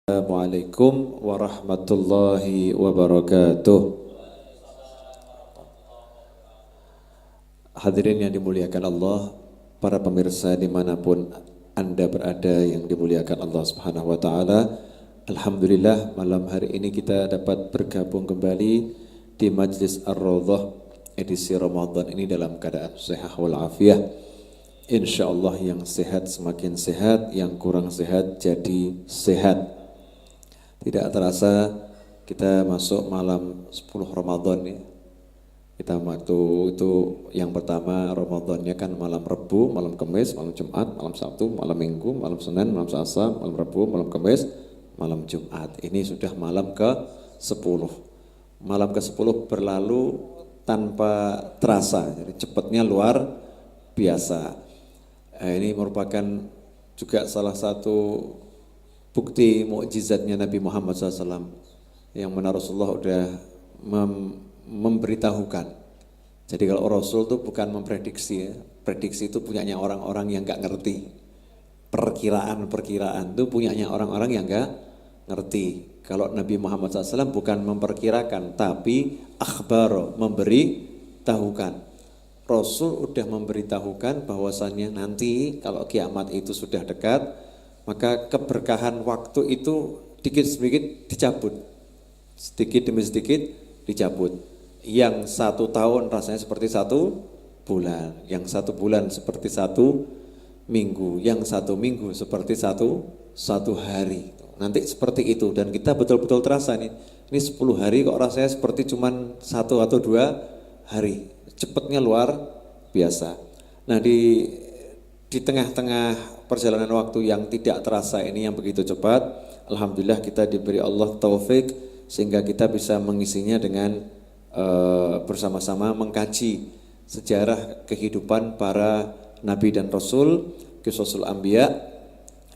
Assalamualaikum warahmatullahi wabarakatuh. Hadirin yang dimuliakan Allah, para pemirsa dimanapun Anda berada yang dimuliakan Allah Subhanahu wa Ta'ala. Alhamdulillah, malam hari ini kita dapat bergabung kembali di Majlis Ar-Raudhah edisi Ramadan ini dalam keadaan sehat walafiat. InsyaAllah yang sehat semakin sehat, yang kurang sehat jadi sehat. Tidak terasa kita masuk malam 10 Ramadan ya. Kita waktu itu yang pertama Ramadannya kan malam Rabu, malam Kamis, malam Jumat, malam Sabtu, malam Minggu, malam Senin, malam Selasa, malam Rabu, malam Kamis, malam Jumat. Ini sudah malam ke-10. Malam ke-10 berlalu tanpa terasa, jadi cepatnya luar biasa. Ini merupakan juga salah satu bukti mukjizatnya Nabi Muhammad SAW yang mana Rasulullah sudah memberitahukan. Jadi kalau Rasul itu bukan memprediksi ya. Prediksi itu punyanya orang-orang yang gak ngerti. Perkiraan itu punyanya orang-orang yang gak ngerti. Kalau Nabi Muhammad SAW bukan memperkirakan, tapi akhbar, memberitahukan. Rasul sudah memberitahukan bahwasannya nanti kalau kiamat itu sudah dekat, maka keberkahan waktu itu sedikit dicabut, sedikit demi sedikit dicabut. Yang 1 tahun rasanya seperti 1 bulan, yang 1 bulan seperti 1 minggu, yang 1 minggu seperti satu hari. Nanti seperti itu, dan kita betul-betul terasa nih, ini 10 hari kok rasanya seperti cuman 1 atau 2 hari, cepatnya luar biasa. Nah di tengah-tengah perjalanan waktu yang tidak terasa ini yang begitu cepat, alhamdulillah kita diberi Allah taufik sehingga kita bisa mengisinya dengan bersama-sama mengkaji sejarah kehidupan para nabi dan rasul, qisasul anbiya,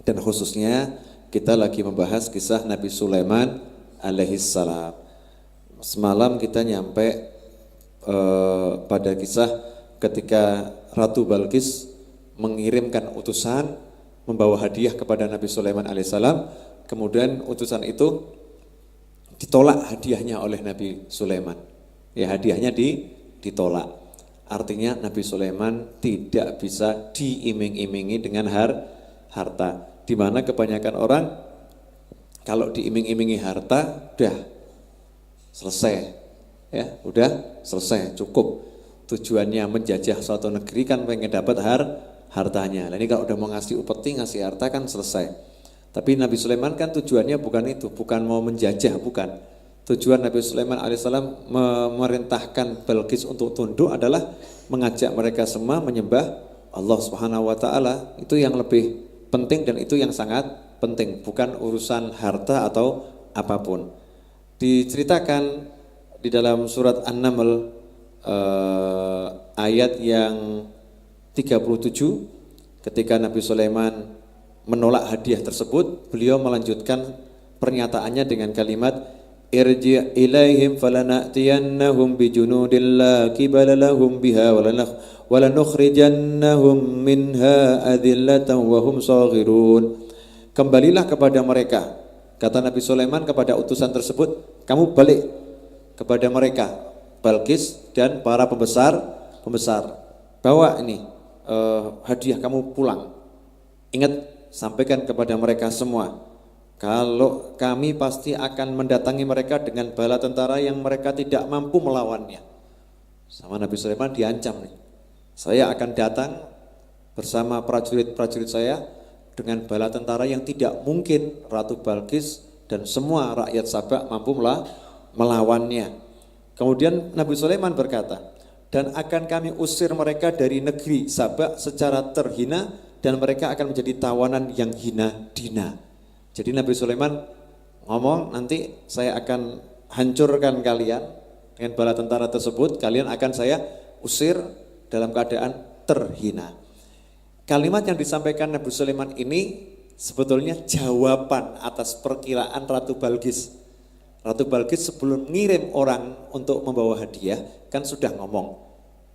dan khususnya kita lagi membahas kisah Nabi Sulaiman alaihissalam. Semalam kita nyampe pada kisah ketika Ratu Balqis mengirimkan utusan membawa hadiah kepada Nabi Sulaiman alaihissalam, kemudian utusan itu ditolak hadiahnya oleh Nabi Sulaiman. Ya, hadiahnya ditolak. Artinya Nabi Sulaiman tidak bisa diiming-imingi dengan harta. Di mana kebanyakan orang kalau diiming-imingi harta udah selesai. Ya, udah selesai, cukup. Tujuannya menjajah suatu negeri kan pengen dapat hartanya. Nah ini kalau udah mau ngasih upeti, ngasih harta kan selesai. Tapi Nabi Sulaiman kan tujuannya bukan itu, bukan mau menjajah, bukan. Tujuan Nabi Sulaiman alaihissalam memerintahkan Balqis untuk tunduk adalah mengajak mereka semua menyembah Allah Subhanahu wa Ta'ala. Itu yang lebih penting dan itu yang sangat penting, bukan urusan harta atau apapun. Diceritakan di dalam surat An-Naml ayat yang 37, ketika Nabi Sulaiman menolak hadiah tersebut, beliau melanjutkan pernyataannya dengan kalimat irji' ilaihim falana'tiyannahum bijunudin la qibala lahum biha walanukhrijannahum minha adillatan wa hum saghirun. Kembalilah kepada mereka, kata Nabi Sulaiman kepada utusan tersebut, kamu balik kepada mereka, Balqis dan para pembesar, bawa ini hadiah kamu pulang. Ingat, sampaikan kepada mereka semua, kalau kami pasti akan mendatangi mereka dengan bala tentara yang mereka tidak mampu melawannya. Sama Nabi Sulaiman diancam nih, saya akan datang bersama prajurit-prajurit saya dengan bala tentara yang tidak mungkin Ratu Balqis dan semua rakyat Sabak mampu melawannya. Kemudian Nabi Sulaiman berkata, dan akan kami usir mereka dari negeri Sabak secara terhina dan mereka akan menjadi tawanan yang hina dina. Jadi Nabi Sulaiman ngomong, nanti saya akan hancurkan kalian dengan bala tentara tersebut, kalian akan saya usir dalam keadaan terhina. Kalimat yang disampaikan Nabi Sulaiman ini sebetulnya jawaban atas perkiraan Ratu Balqis. Ratu Balqis sebelum ngirim orang untuk membawa hadiah kan sudah ngomong,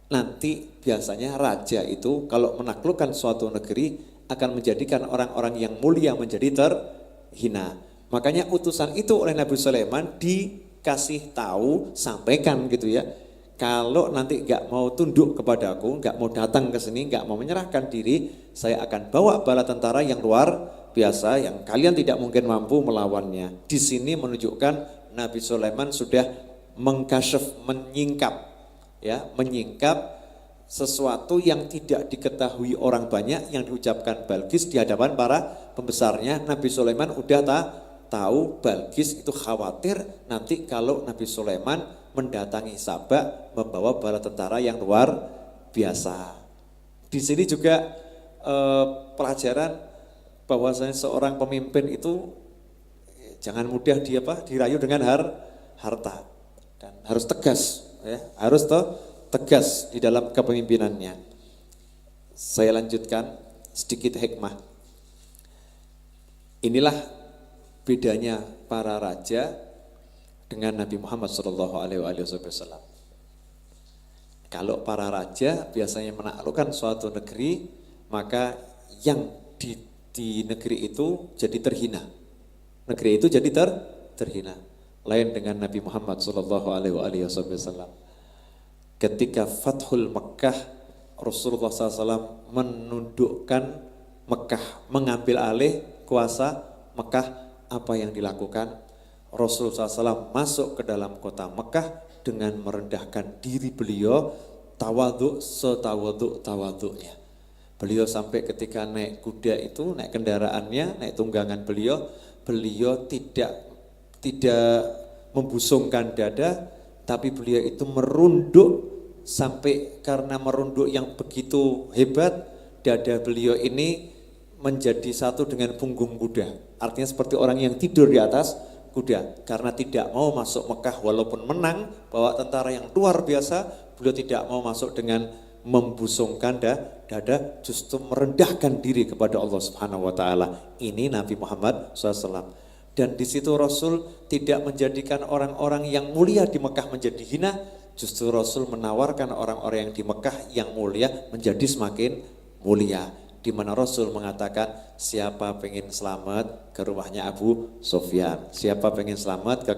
nanti biasanya raja itu kalau menaklukkan suatu negeri akan menjadikan orang-orang yang mulia menjadi terhina. Makanya utusan itu oleh Nabi Sulaiman dikasih tahu, sampaikan gitu ya. Kalau nanti nggak mau tunduk kepadaku, nggak mau datang ke sini, nggak mau menyerahkan diri, saya akan bawa bala tentara yang luar biasa yang kalian tidak mungkin mampu melawannya. Di sini menunjukkan Nabi Sulaiman sudah mengkasyaf, menyingkap sesuatu yang tidak diketahui orang banyak yang diucapkan Balqis di hadapan para pembesarnya. Nabi Sulaiman udah tahu Balqis itu khawatir nanti kalau Nabi Sulaiman mendatangi Sabak membawa bala tentara yang luar biasa. Di sini juga pelajaran bahwasanya seorang pemimpin itu jangan mudah dirayu dengan harta dan harus tegas, ya, harus tegas di dalam kepemimpinannya. Saya lanjutkan sedikit hikmah. Inilah bedanya para raja dengan Nabi Muhammad SAW. Kalau para raja biasanya menaklukkan suatu negeri, maka yang di negeri itu jadi terhina. Negeri itu jadi terhina. Lain dengan Nabi Muhammad SAW. Ketika Fathul Mekkah, Rasulullah SAW menundukkan Mekkah, mengambil alih kuasa Mekkah. Apa yang dilakukan? Rasulullah SAW masuk ke dalam kota Mekkah dengan merendahkan diri beliau, tawadhu setawadhu-tawadhunya. Beliau sampai ketika naik kuda itu, naik kendaraannya, naik tunggangan beliau tidak membusungkan dada, tapi beliau itu merunduk sampai karena merunduk yang begitu hebat, dada beliau ini menjadi satu dengan punggung kuda. Artinya seperti orang yang tidur di atas kuda, karena tidak mau masuk Mekah walaupun menang bawa tentara yang luar biasa, beliau tidak mau masuk dengan membusungkan dada, justru merendahkan diri kepada Allah Subhanahu wa taala. Ini Nabi Muhammad SAW. Dan di situ Rasul tidak menjadikan orang-orang yang mulia di Mekah menjadi hina, justru Rasul menawarkan orang-orang yang di Mekah yang mulia menjadi semakin mulia. Di mana Rasul mengatakan siapa pengen selamat ke rumahnya Abu Sufyan, siapa pengen selamat ke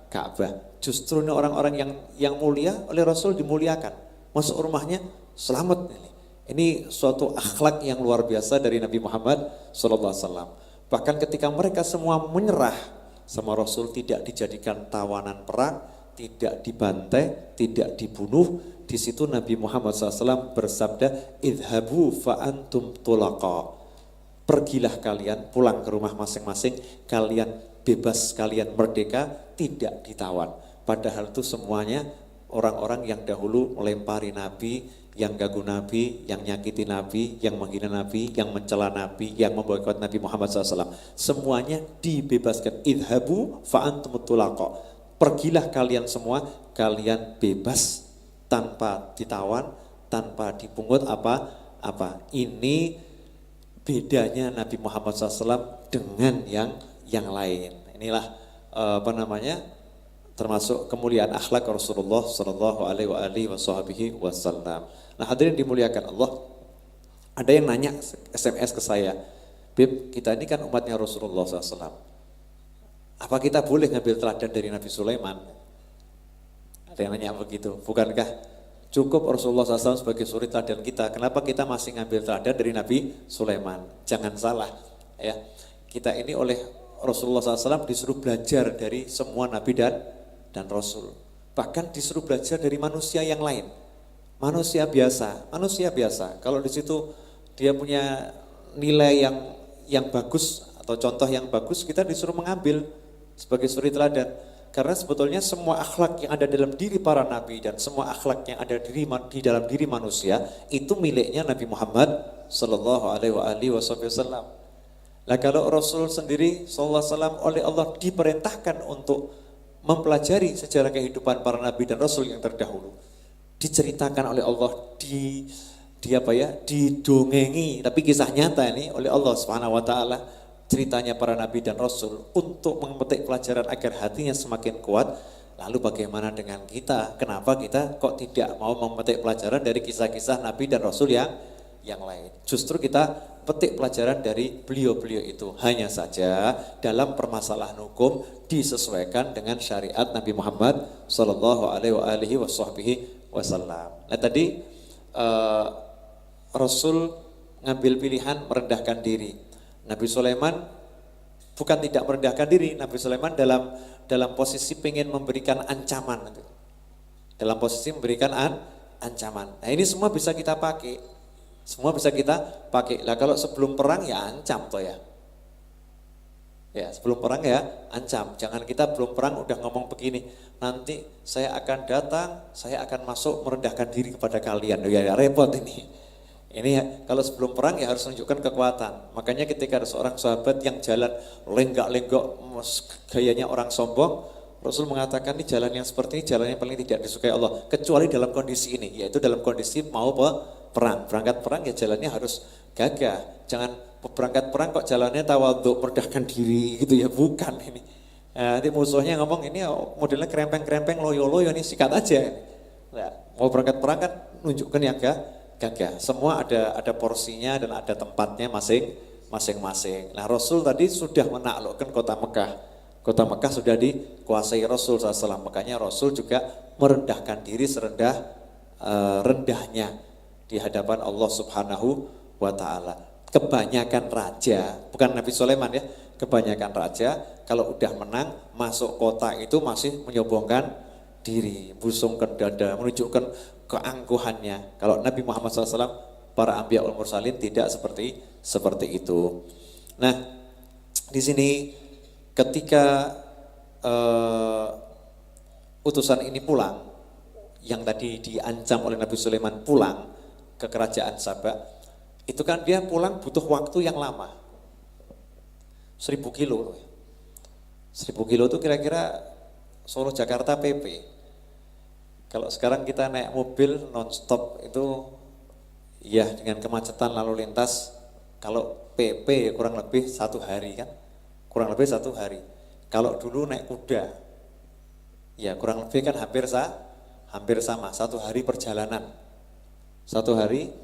Ka'bah. Justru ini orang-orang yang mulia oleh Rasul dimuliakan, masuk rumahnya selamat. Ini suatu akhlak yang luar biasa dari Nabi Muhammad SAW. Bahkan ketika mereka semua menyerah sama Rasul, tidak dijadikan tawanan perang, tidak dibantai, tidak dibunuh. Di situ Nabi Muhammad SAW bersabda, idhabu fa'antum tulaqa. Pergilah kalian, pulang ke rumah masing-masing, kalian bebas, kalian merdeka, tidak ditawan. Padahal itu semuanya orang-orang yang dahulu melempari Nabi, yang ganggu Nabi, yang nyakiti Nabi, yang menghina Nabi, yang mencela Nabi, yang memboikot Nabi Muhammad SAW. Semuanya dibebaskan. Idhabu fa'antum tulaqa. Pergilah kalian semua, kalian bebas, tanpa ditawan, tanpa dipungut apa-apa. Ini bedanya Nabi Muhammad SAW dengan yang lain. Inilah termasuk kemuliaan akhlak Rasulullah SAW. Nah, hadirin dimuliakan Allah. Ada yang nanya SMS ke saya, Bib, kita ini kan umatnya Rasulullah SAW. Apa kita boleh ngambil teladan dari Nabi Sulaiman? Ada yang nanya begitu, bukankah cukup Rasulullah SAW sebagai suri teladan kita? Kenapa kita masih ngambil teladan dari Nabi Sulaiman? Jangan salah, ya. Kita ini oleh Rasulullah SAW disuruh belajar dari semua Nabi dan Rasul. Bahkan disuruh belajar dari manusia yang lain, manusia biasa. Kalau di situ dia punya nilai yang bagus atau contoh yang bagus, kita disuruh mengambil sebagai suri teladan. Karena sebetulnya semua akhlak yang ada dalam diri para nabi dan semua akhlak yang ada di dalam diri manusia itu miliknya Nabi Muhammad SAW. Nah, kalau Rasul sendiri SAW oleh Allah diperintahkan untuk mempelajari sejarah kehidupan para nabi dan Rasul yang terdahulu, diceritakan oleh Allah, didongengi, tapi kisah nyata ini oleh Allah Subhanahu wa taala. Ceritanya para nabi dan rasul untuk memetik pelajaran agar hatinya semakin kuat. Lalu bagaimana dengan kita? Kenapa kita kok tidak mau memetik pelajaran dari kisah-kisah nabi dan rasul yang yang lain. Justru kita petik pelajaran dari beliau-beliau itu. Hanya saja dalam permasalahan hukum disesuaikan dengan syariat Nabi Muhammad sallallahu alaihi wasallam. Nah tadi Rasul ngambil pilihan merendahkan diri. Nabi Sulaiman bukan tidak merendahkan diri. Nabi Sulaiman dalam posisi ingin memberikan ancaman. Dalam posisi memberikan ancaman. Nah ini semua bisa kita pakai. Semua bisa kita pakai. Lah kalau sebelum perang ya ancam toh ya. Ya sebelum perang ya ancam. Jangan kita belum perang udah ngomong begini. Nanti saya akan datang, saya akan masuk merendahkan diri kepada kalian. Ya repot ini. Ini ya, kalau sebelum perang ya harus menunjukkan kekuatan. Makanya ketika ada seorang sahabat yang jalan lenggak-lenggok gayanya orang sombong, Rasul mengatakan ini jalan yang seperti ini jalan yang paling tidak disukai Allah. Kecuali dalam kondisi ini, yaitu dalam kondisi mau perang. Berangkat perang ya jalannya harus gagah. Jangan berangkat perang kok jalannya tawadhu, merendahkan diri gitu ya, bukan ini. Nanti musuhnya ngomong ini modelnya krempeng-krempeng, loyo-loyo ini sikat aja. Nah, mau berangkat perang kan nunjukkan yang gagah. Semua ada porsinya dan ada tempatnya masing-masing. Nah Rasul tadi sudah menaklukkan kota Mekah. Kota Mekah sudah dikuasai Rasul SAW. Makanya Rasul juga merendahkan diri serendah rendahnya di hadapan Allah Subhanahu wa Ta'ala. Kebanyakan raja, bukan Nabi Sulaiman ya, kebanyakan raja kalau udah menang masuk kota itu masih menyombongkan diri, busungkan dada, menunjukkan keangkuhannya. Kalau Nabi Muhammad SAW, para anbiya wal mursalin tidak seperti itu. Nah, di sini ketika utusan ini pulang, yang tadi diancam oleh Nabi Sulaiman pulang ke kerajaan Sabak, itu kan dia pulang butuh waktu yang lama, 1000 kilo. 1000 kilo itu kira-kira Solo Jakarta PP. Kalau sekarang kita naik mobil non-stop itu ya dengan kemacetan lalu lintas, kalau PP ya kurang lebih 1 hari kan, kurang lebih 1 hari. Kalau dulu naik kuda, ya kurang lebih kan hampir sama, 1 hari perjalanan. 1 hari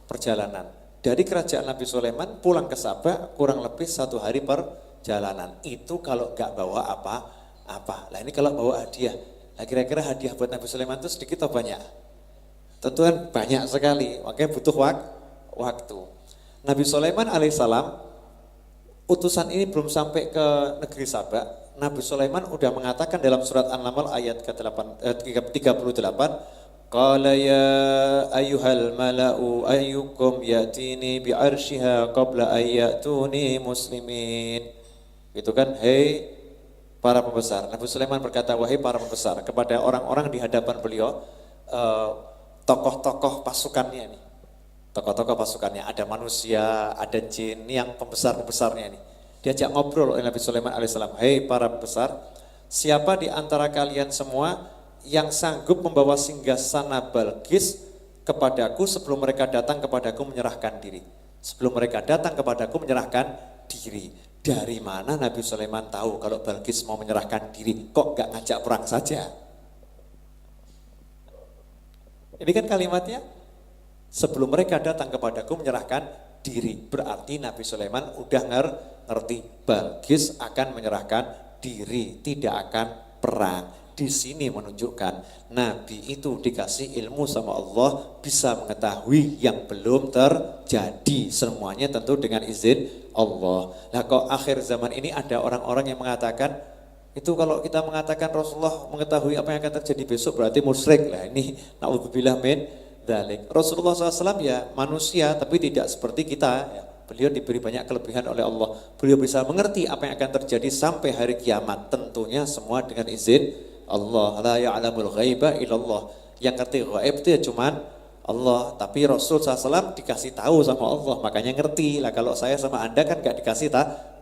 perjalanan. Dari kerajaan Nabi Sulaiman pulang ke Sabah kurang lebih 1 hari perjalanan. Itu kalau nggak bawa apa-apa. Lah ini kalau bawa hadiah. Nah kira-kira hadiah buat Nabi Sulaiman itu sedikit atau banyak? Tentu kan banyak sekali, makanya butuh waktu. Nabi Sulaiman alaihissalam, utusan ini belum sampai ke negeri Sabak. Nabi Sulaiman udah mengatakan dalam surat An-Naml ayat ke-38, Qala ya ayyuhal mala'u ayyukum ya'tini bi'arshiha qabla ayyatuni muslimin. Itu kan, hei para pembesar. Nabi Sulaiman berkata, wahai para pembesar, kepada orang-orang di hadapan beliau, tokoh-tokoh pasukannya nih. Tokoh-tokoh pasukannya, ada manusia, ada jin, yang pembesar-pembesarnya nih. Diajak ngobrol oleh Nabi Sulaiman alaihissalam, hei para pembesar, siapa di antara kalian semua yang sanggup membawa singgasana Balqis kepadaku sebelum mereka datang kepadaku menyerahkan diri. Sebelum mereka datang kepadaku menyerahkan diri. Dari mana Nabi Sulaiman tahu kalau Balqis mau menyerahkan diri? Kok gak ngajak perang saja? Ini kan kalimatnya, sebelum mereka datang kepadaku menyerahkan diri. Berarti Nabi Sulaiman udah ngerti Balqis akan menyerahkan diri, tidak akan perang. Di sini menunjukkan Nabi itu dikasih ilmu sama Allah, bisa mengetahui yang belum terjadi, semuanya tentu dengan izin Allah. Nah kok akhir zaman ini ada orang-orang yang mengatakan, itu kalau kita mengatakan Rasulullah mengetahui apa yang akan terjadi besok berarti musyrik. Lah ini na'udzubillah min dzalik. Rasulullah SAW ya manusia tapi tidak seperti kita ya. Beliau diberi banyak kelebihan oleh Allah. Beliau bisa mengerti apa yang akan terjadi sampai hari kiamat. Tentunya semua dengan izin Allah. La ya'lamul ghaiba illallah. Yang ngerti ghaib itu ya cuman Allah. Tapi Rasul SAW dikasih tahu sama Allah, makanya ngerti. Lah kalau saya sama Anda kan gak dikasih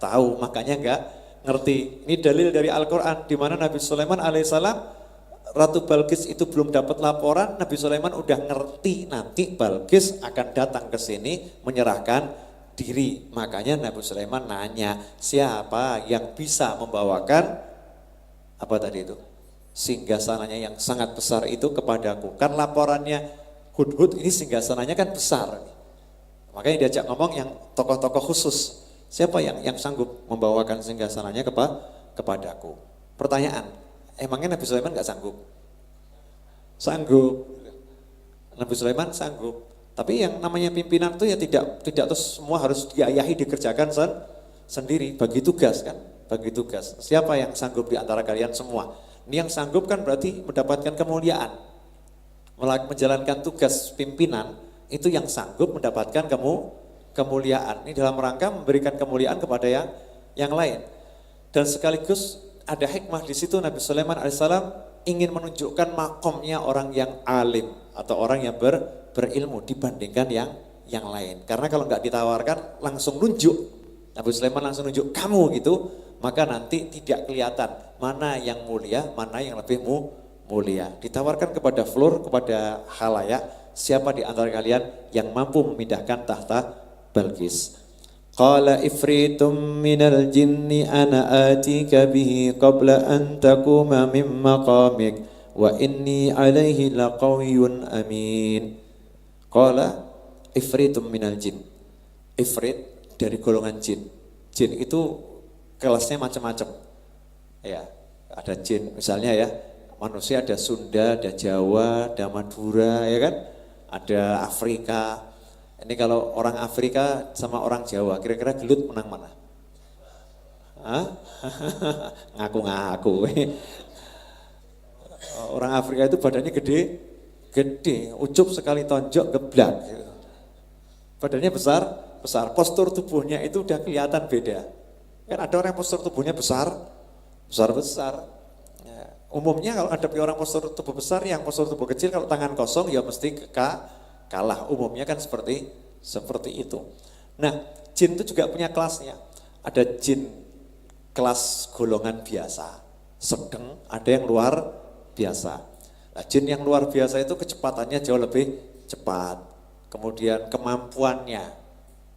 tahu, makanya gak ngerti. Ini dalil dari Al-Quran di mana Nabi Sulaiman alaihissalam, Ratu Balqis itu belum dapat laporan, Nabi Sulaiman udah ngerti nanti Balqis akan datang ke sini menyerahkan diri. Makanya Nabi Sulaiman nanya, siapa yang bisa membawakan apa tadi itu? Singgasananya yang sangat besar itu kepadaku. Kan laporannya Hudhud ini singgasananya kan besar. Makanya diajak ngomong yang tokoh-tokoh khusus. Siapa yang sanggup membawakan singgasananya kepadaku? Pertanyaan, emangnya Nabi Sulaiman nggak sanggup? Sanggup. Nabi Sulaiman sanggup. Tapi yang namanya pimpinan itu ya tidak terus semua harus diayahi dikerjakan sendiri. Bagi tugas kan, bagi tugas. Siapa yang sanggup di antara kalian semua? Ini yang sanggup kan berarti mendapatkan kemuliaan. Menjalankan tugas pimpinan itu yang sanggup mendapatkan kemuliaan. Ini dalam rangka memberikan kemuliaan kepada yang lain. Dan sekaligus ada hikmah di situ Nabi Sulaiman alaihissalam ingin menunjukkan makomnya orang yang alim atau orang yang berilmu dibandingkan yang lain. Karena kalau nggak ditawarkan langsung nunjuk, Nabi Sulaiman langsung nunjuk kamu gitu, maka nanti tidak kelihatan mana yang mulia, mana yang lebih mulia. Ditawarkan kepada floor, kepada khalayak, siapa di antara kalian yang mampu memindahkan tahta Balqis. Qala ifritum minal jinni ana atika bihi qabla an takuma min maqamik wa inni alaihi laqawiyyun amin. Qala ifritum minal jin. Ifrit dari golongan jin. Jin itu kelasnya macam-macam. Ya, ada jin misalnya ya, manusia ada Sunda, ada Jawa, ada Madura ya kan? Ada Afrika. Ini kalau orang Afrika sama orang Jawa, kira-kira gelut menang mana? Hah? Ngaku-ngaku. Orang Afrika itu badannya gede, ucup sekali tonjok geblak. Badannya besar, postur tubuhnya itu udah kelihatan beda. Kan ada orang yang postur tubuhnya besar. Ya, umumnya kalau ada orang postur tubuh besar, yang postur tubuh kecil kalau tangan kosong ya mesti kalah. Umumnya kan seperti itu. Nah, jin itu juga punya kelasnya. Ada jin kelas golongan biasa, sedang, ada yang luar biasa. Nah, jin yang luar biasa itu kecepatannya jauh lebih cepat. Kemudian kemampuannya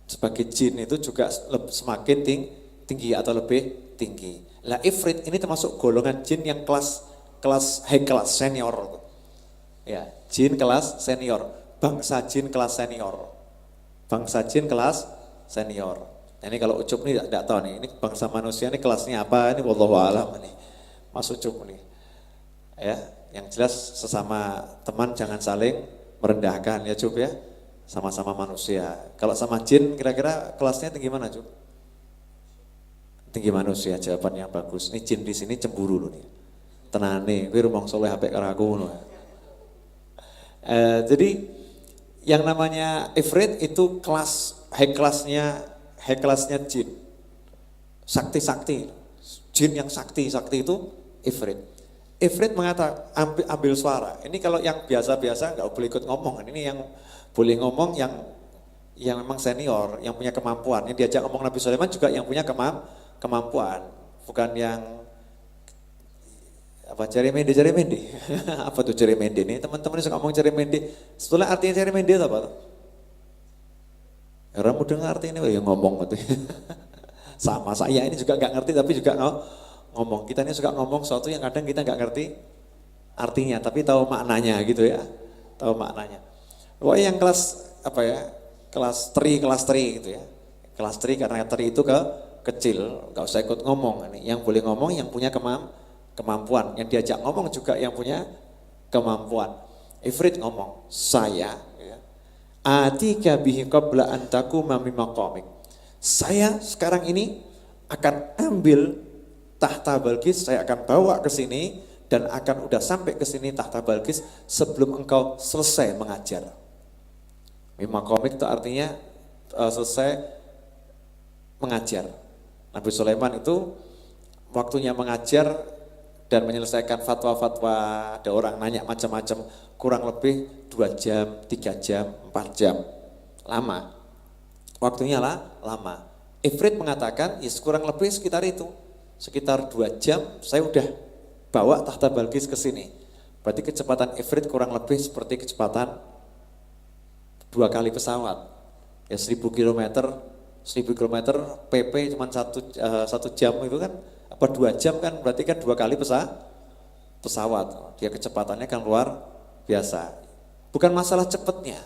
sebagai jin itu juga semakin tinggi atau lebih tinggi. Lah ifrit ini termasuk golongan jin yang kelas high class senior. Ya, jin kelas senior, bangsa jin kelas senior. Bangsa jin kelas senior. Nah, ini kalau Ucup nih tidak tahu nih, ini bangsa manusia ini kelasnya apa? Ini wallahu alam nih. Mas Ucup nih. Ya, yang jelas sesama teman jangan saling merendahkan ya Cup ya. Sama-sama manusia. Kalau sama jin kira-kira kelasnya tinggi mana Cup? Tinggi manusia, jawaban yang bagus. Ini jin di sini cemburu loh nih. Tenane, kowe rumong soleh apik karo aku ngono. Jadi yang namanya ifrit itu kelas high kelasnya jin. Sakti. Jin yang sakti itu ifrit. Ifrit mengatakan ambil suara. Ini kalau yang biasa-biasa nggak boleh ikut ngomong. Ini yang boleh ngomong yang memang senior, yang punya kemampuan. Yang diajak ngomong Nabi Sulaiman juga yang punya kemampuan, bukan yang apa ceremende. Apa tuh ceremende nih? Teman-teman suka ngomong ceremende. Sebetulnya artinya ceremende itu apa tuh? Orang muda ngerti ini ya ngomong gitu. Sama saya ini juga nggak ngerti tapi juga ngomong. Kita ini suka ngomong sesuatu yang kadang kita nggak ngerti artinya tapi tahu maknanya gitu ya. Tahu maknanya. Wah yang kelas apa ya? Kelas tri gitu ya. Kelas tri karena tri itu kecil, nggak usah ikut ngomong. Yang boleh ngomong yang punya kemampuan. Yang diajak ngomong juga yang punya kemampuan. Ifrit ngomong, saya ya, atika bihi qabla an takuma min maqamik. Saya sekarang ini akan ambil tahta Balqis, saya akan bawa ke sini dan akan udah sampai ke sini tahta Balqis sebelum engkau selesai mengajar. Min maqamik itu artinya selesai mengajar. Nabi Sulaiman itu waktunya mengajar dan menyelesaikan fatwa-fatwa, ada orang nanya macam-macam, kurang lebih 2 jam, 3 jam, 4 jam. Lama. Waktunya lama. Ifrit mengatakan, ya kurang lebih sekitar itu. Sekitar 2 jam saya udah bawa tahta Balqis ke sini. Berarti kecepatan Ifrit kurang lebih seperti kecepatan 2 kali pesawat. Ya 1000 km PP cuma 1 jam itu kan, apa 2 jam kan berarti kan 2 kali pesawat. Dia kecepatannya kan luar biasa. Bukan masalah cepatnya,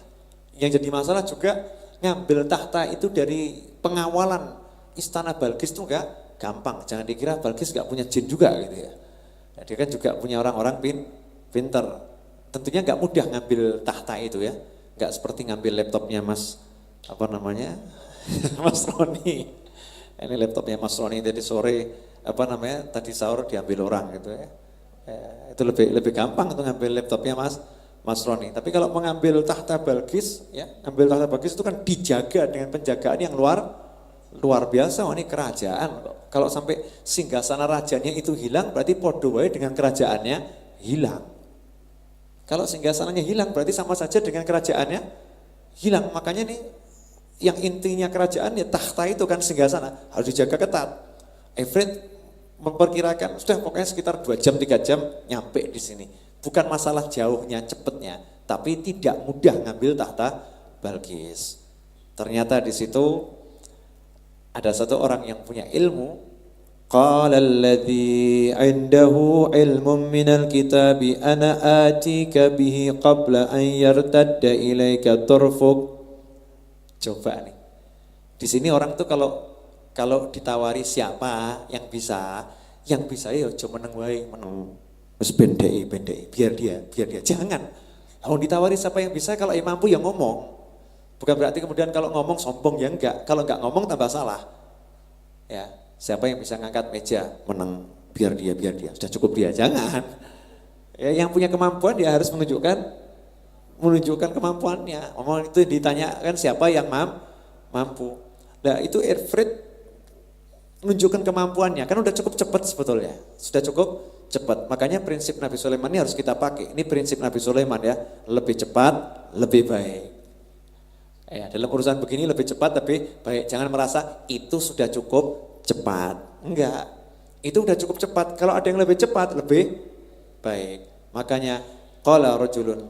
yang jadi masalah juga ngambil tahta itu dari pengawalan istana Balkis itu enggak gampang. Jangan dikira Balkis enggak punya jin juga gitu ya. Nah, dia kan juga punya orang-orang pinter. Tentunya enggak mudah ngambil tahta itu ya. Enggak seperti ngambil laptopnya Mas Mas Roni. Ini laptopnya Mas Roni tadi sore tadi sahur diambil orang gitu ya. Itu lebih gampang untuk ngambil laptopnya Mas Roni. Tapi kalau mengambil tahta Balkis, ya, ambil tahta Balkis itu kan dijaga dengan penjagaan yang luar biasa. Ini kerajaan. Kalau sampai singgasana rajanya itu hilang, berarti podo wae dengan kerajaannya hilang. Kalau singgasananya hilang, berarti sama saja dengan kerajaannya hilang. Makanya nih, yang intinya kerajaan ya tahta itu kan singgasana harus dijaga ketat. Ifrit memperkirakan sudah pokoknya sekitar 2 jam 3 jam nyampe di sini. Bukan masalah jauhnya, cepatnya, tapi tidak mudah ngambil tahta Balkis. Ternyata di situ ada satu orang yang punya ilmu. Qala alladhi 'indahu 'ilmun minal kitabi ana atika bihi qabla an yartadda ilaika tarfuk. Coba nih. Di sini orang tuh kalau ditawari siapa yang bisa ya cuma meneng wae meneng. Wis bendeki biar dia. Jangan. Kalau ditawari siapa yang bisa, kalau yang mampu ya ngomong. Bukan berarti kemudian kalau ngomong sombong ya enggak. Kalau enggak ngomong tambah salah. Ya, siapa yang bisa ngangkat meja meneng biar dia. Sudah cukup dia. Jangan. Ya, yang punya kemampuan dia harus menunjukkan kemampuannya. Ngomong itu ditanyakan siapa yang mampu. Nah, itu Ifrit menunjukkan kemampuannya, kan udah cukup cepat sebetulnya, sudah cukup cepat. Makanya prinsip Nabi Sulaiman ini harus kita pakai. Ini prinsip Nabi Sulaiman ya, lebih cepat, lebih baik. Ya, dalam urusan begini lebih cepat, lebih baik. Jangan merasa itu sudah cukup cepat. Enggak, itu udah cukup cepat. Kalau ada yang lebih cepat, lebih baik. Makanya qala rajulun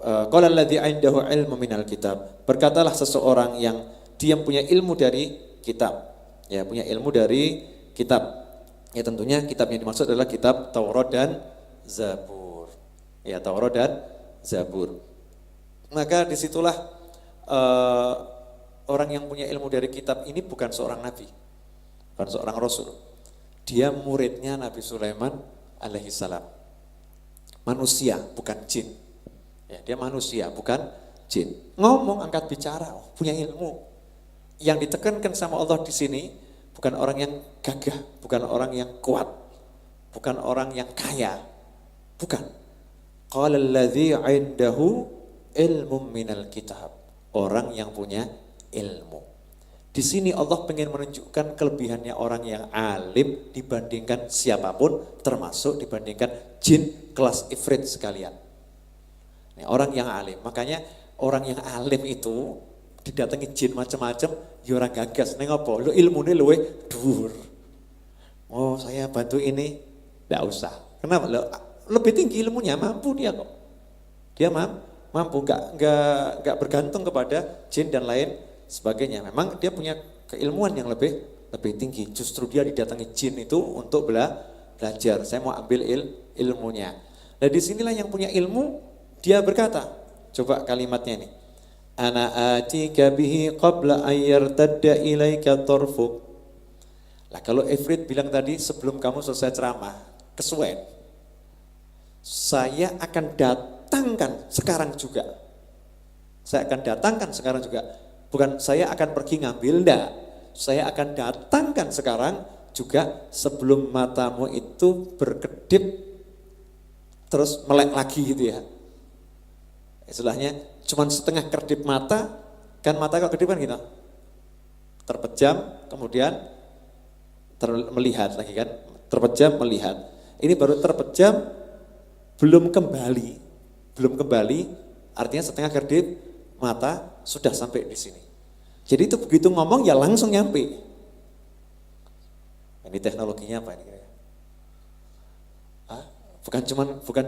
qala alladzi 'indahu 'ilmu minal kitab. Berkatalah seseorang yang dia punya ilmu dari kitab. Ya, punya ilmu dari kitab. Ya, tentunya kitab yang dimaksud adalah kitab Taurat dan Zabur. Ya, Taurat dan Zabur. Maka disitulah orang yang punya ilmu dari kitab ini bukan seorang nabi, bukan seorang rasul. Dia muridnya Nabi Sulaiman alaihi salam. Manusia, bukan jin. Ya, dia manusia, bukan jin. Ngomong, angkat bicara, punya ilmu. Yang ditekankan sama Allah di sini bukan orang yang gagah, bukan orang yang kuat, bukan orang yang kaya, bukan. Qala alladzi 'indahu ilmun minal kitab. Orang yang punya ilmu. Di sini Allah pengen menunjukkan kelebihannya orang yang alim dibandingkan siapapun, termasuk dibandingkan jin kelas ifrit sekalian. Ini orang yang alim. Makanya orang yang alim itu didatangi jin macam-macam, ya orang gagas. Neng apa? Lu ilmune luwe dhuwur. Oh, saya bantu ini, enggak usah. Kenapa? Lebih tinggi ilmunya, mampu dia kok. Dia mampu, enggak bergantung kepada jin dan lain sebagainya. Memang dia punya keilmuan yang lebih tinggi. Justru dia didatangi jin itu untuk belajar. Saya mau ambil ilmunya. Nah, disinilah yang punya ilmu dia berkata. Coba kalimatnya nih. Ana atika bihi qabla an yartadda ilaika tarfuk. Lah kalau Ifrit bilang tadi sebelum kamu selesai ceramah, kesuwen. Saya akan datangkan sekarang juga. Saya akan datangkan sekarang juga. Bukan saya akan pergi ngambil, enggak. Saya akan datangkan sekarang juga sebelum matamu itu berkedip terus melek lagi gitu ya. Istilahnya cuman setengah kedip mata, kan mata kalau kedip kan gitu. Terpejam, kemudian melihat lagi kan. Terpejam, melihat. Ini baru terpejam, belum kembali, artinya setengah kedip mata sudah sampai di sini. Jadi itu begitu ngomong ya langsung nyampe. Ini teknologinya apa ini? Bukan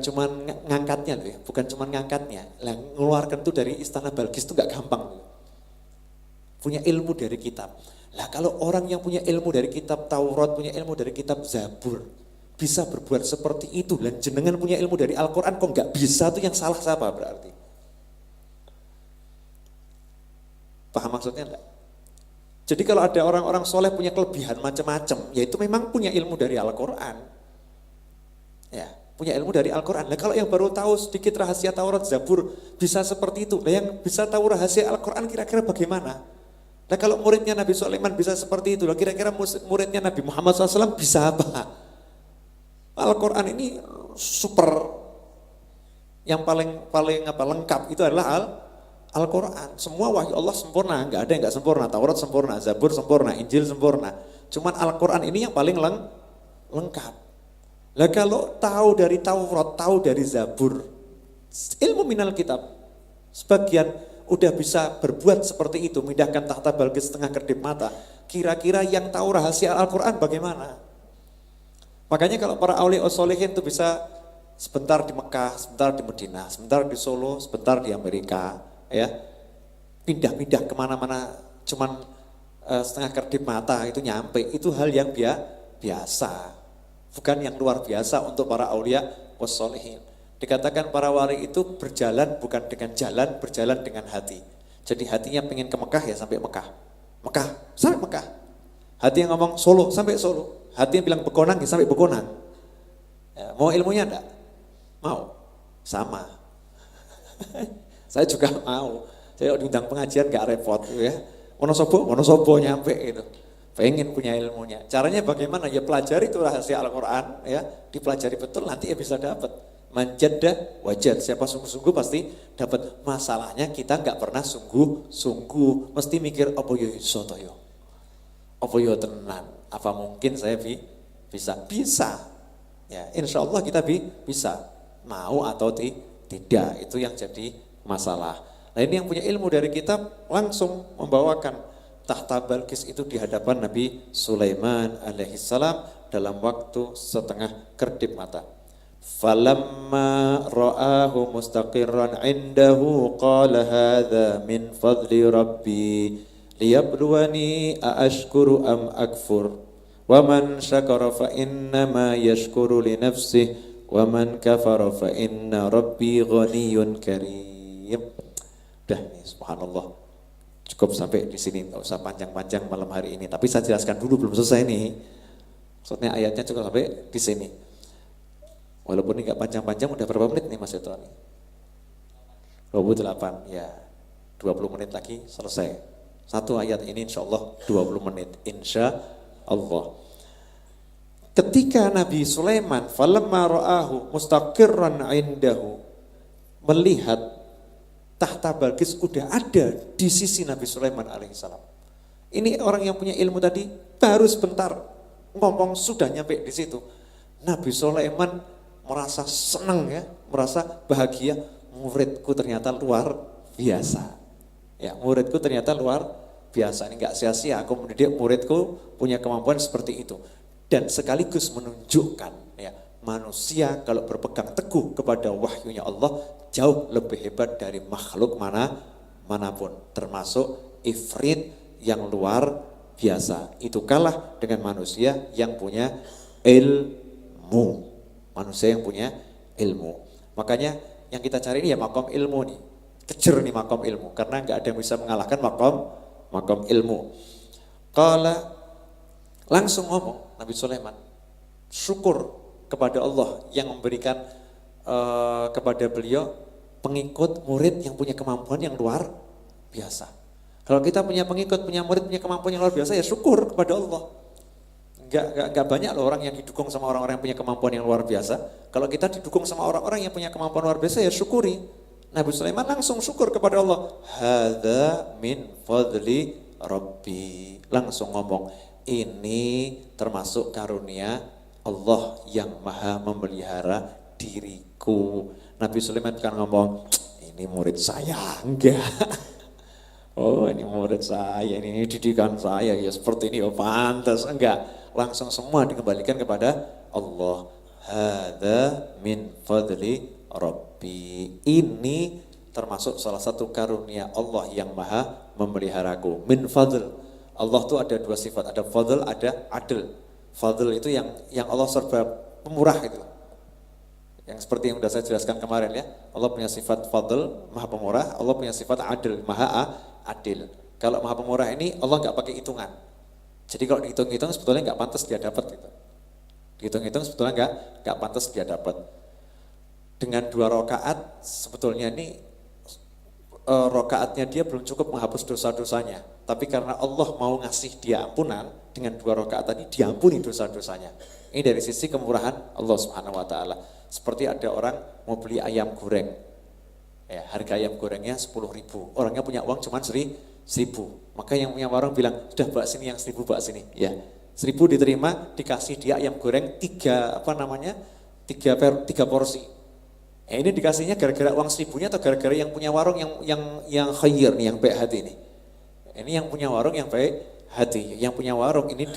cuman ngangkatnya loh ya, bukan cuman ngangkatnya. Lah ngeluarkan itu dari istana Balkis itu enggak gampang loh. Punya ilmu dari kitab. Lah kalau orang yang punya ilmu dari kitab Taurat, punya ilmu dari kitab Zabur, bisa berbuat seperti itu. Dan jenengan punya ilmu dari Al-Qur'an kok enggak bisa, tuh yang salah siapa berarti? Paham maksudnya enggak? Jadi kalau ada orang-orang soleh punya kelebihan macam-macam, yaitu memang punya ilmu dari Al-Quran. Ya, punya ilmu dari Al-Quran. Nah kalau yang baru tahu sedikit rahasia Taurat, Zabur bisa seperti itu. Nah yang bisa tahu rahasia Al-Quran kira-kira bagaimana? Nah kalau muridnya Nabi Sulaiman bisa seperti itu, kira-kira muridnya Nabi Muhammad SAW bisa apa? Al-Quran ini super, yang paling lengkap itu adalah Al-Quran. Semua wahyu Allah sempurna, nggak ada yang nggak sempurna. Taurat sempurna, Zabur sempurna, Injil sempurna. Cuman Al-Quran ini yang paling lengkap. Lah kalau tahu dari Taurat, tahu dari Zabur, ilmu minal kitab, sebagian udah bisa berbuat seperti itu, memindahkan tahta Balqis setengah kedip mata. Kira-kira yang tahu rahasia Al-Quran bagaimana? Makanya kalau para aulia sholihin itu bisa sebentar di Mekah, sebentar di Madinah, sebentar di Solo, sebentar di Amerika, ya pindah-pindah kemana-mana, cuman setengah kedip mata itu nyampe, itu hal yang biasa, bukan yang luar biasa untuk para aulia wassolihin. Dikatakan para wali itu berjalan bukan dengan jalan, berjalan dengan hati. Jadi hatinya pengen ke Mekah ya sampai Mekah, Mekah sampai Mekah. Hati yang ngomong Solo sampai Solo, hati yang bilang Bekonang ya sampai Bekonang. Ya, mau ilmunya enggak? Mau, sama. Saya juga mau. Saya diundang pengajian gak repot ya. Wonosobo nyampe gitu. Pengen punya ilmunya. Caranya bagaimana? Ya pelajari itu rahasia Al-Quran ya. Dipelajari betul nanti ya bisa dapat. Manjadda wajad. Siapa sungguh-sungguh pasti dapat. Masalahnya kita gak pernah sungguh-sungguh. Mesti mikir apa yo iso to yo. Apa yo tenan. Apa mungkin saya bisa? Bisa. Ya, insya Allah kita bisa. Mau atau tidak. Itu yang jadi masalah. Nah ini yang punya ilmu dari kitab langsung membawakan tahta Balqis itu di hadapan Nabi Sulaiman alaihissalam dalam waktu setengah kedip mata. Falamma ra'ahu mustaqirran indahu qala hadza min fadli rabbi liyabluwani aashkuru am akfur wa man syakara fa innama yashkuru li nafsihi wa man kafara fa inna rabbi ghaniyyun karim. Udah nih, subhanallah. Cukup sampai di sini, nggak usah panjang-panjang malam hari ini. Tapi saya jelaskan dulu, belum selesai nih. Maksudnya ayatnya cukup sampai di sini. Walaupun ini nggak panjang-panjang, udah berapa menit nih Mas Eto nih? 28, ya 20 menit lagi selesai. Satu ayat ini insya Allah 20 menit, insya Allah. Ketika Nabi Sulaiman falamma ra'ahu mustaqirran indahu, melihat tahta Balqis udah ada di sisi Nabi Sulaiman alaihissalam. Ini orang yang punya ilmu tadi baru sebentar ngomong sudah nyampe di situ. Nabi Sulaiman merasa senang ya, merasa bahagia. Muridku ternyata luar biasa. Ya, muridku ternyata luar biasa. Ini enggak sia-sia aku mendidik muridku punya kemampuan seperti itu. Dan sekaligus menunjukkan ya, manusia kalau berpegang teguh kepada wahyunya Allah jauh lebih hebat dari makhluk manapun, termasuk ifrit yang luar biasa. Itu kalah dengan manusia yang punya ilmu. Manusia yang punya ilmu. Makanya yang kita cari ini ya makom ilmu nih. Kejar nih makom ilmu karena nggak ada yang bisa mengalahkan makom ilmu. Qala langsung ngomong Nabi Sulaiman, syukur kepada Allah yang memberikan kepada beliau pengikut murid yang punya kemampuan yang luar biasa. Kalau kita punya pengikut, punya murid, punya kemampuan yang luar biasa ya syukur kepada Allah. Enggak banyak loh orang yang didukung sama orang-orang yang punya kemampuan yang luar biasa. Kalau kita didukung sama orang-orang yang punya kemampuan luar biasa ya syukuri. Nabi Sulaiman langsung syukur kepada Allah. Hadza min fadli rabbi. Langsung ngomong, ini termasuk karunia Allah yang maha memelihara diriku. Nabi Sulaiman kan ngomong, ini murid saya, enggak. Oh ini murid saya, ini didikan saya, ya seperti ini, oh pantas, enggak. Langsung semua dikembalikan kepada Allah. Hadza min fadli rabbi. Ini termasuk salah satu karunia Allah yang maha memeliharaku. Min fadl. Allah tuh ada dua sifat, ada fadl, ada adl. Fadl itu yang Allah serba pemurah itu. Yang seperti yang sudah saya jelaskan kemarin ya. Allah punya sifat fadl, maha pemurah. Allah punya sifat adil, maha adil. Kalau Maha Pemurah ini Allah nggak pakai hitungan. Jadi kalau dihitung-hitung sebetulnya nggak pantas dia dapat gitu. Dihitung-hitung sebetulnya nggak pantas dia dapat. Dengan 2 rakaat sebetulnya ini rakaatnya dia belum cukup menghapus dosa-dosanya. Tapi karena Allah mau ngasih dia ampunan, dengan 2 rakaat tadi diampuni dosa-dosanya. Ini dari sisi kemurahan Allah Subhanahu Wa Taala. Seperti ada orang mau beli ayam goreng, ya, harga ayam gorengnya 10.000. Orangnya punya uang cuma 1.000. Maka yang punya warung bilang, sudah Mbak sini yang 1.000 Mbak sini. Ya, 1.000 diterima, dikasih dia ayam goreng 3 porsi. Ini dikasihnya gara-gara uang 1.000-nya atau gara-gara yang punya warung yang khair nih, yang baik hati ini. Ini yang punya warung yang baik hati, yang punya warung ini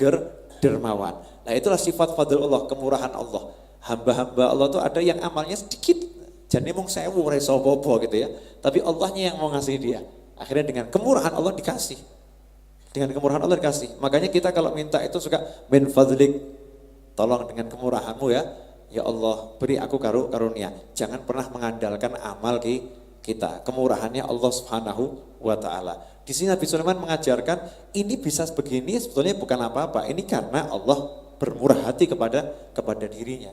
dermawan. Nah itulah sifat fadl Allah, kemurahan Allah. Hamba-hamba Allah tuh ada yang amalnya sedikit, jadi mung 1.000 reso bobo gitu ya. Tapi Allahnya yang mau ngasih dia. Akhirnya dengan kemurahan Allah dikasih. Dengan kemurahan Allah dikasih. Makanya kita kalau minta itu suka min fadlik, tolong dengan kemurahanmu ya. Ya Allah, beri aku karunia. Jangan pernah mengandalkan amal kita. Kemurahannya Allah Subhanahu wa Ta'ala. Di sini Nabi Sulaiman mengajarkan ini bisa begini sebetulnya bukan apa-apa. Ini karena Allah bermurah hati kepada dirinya.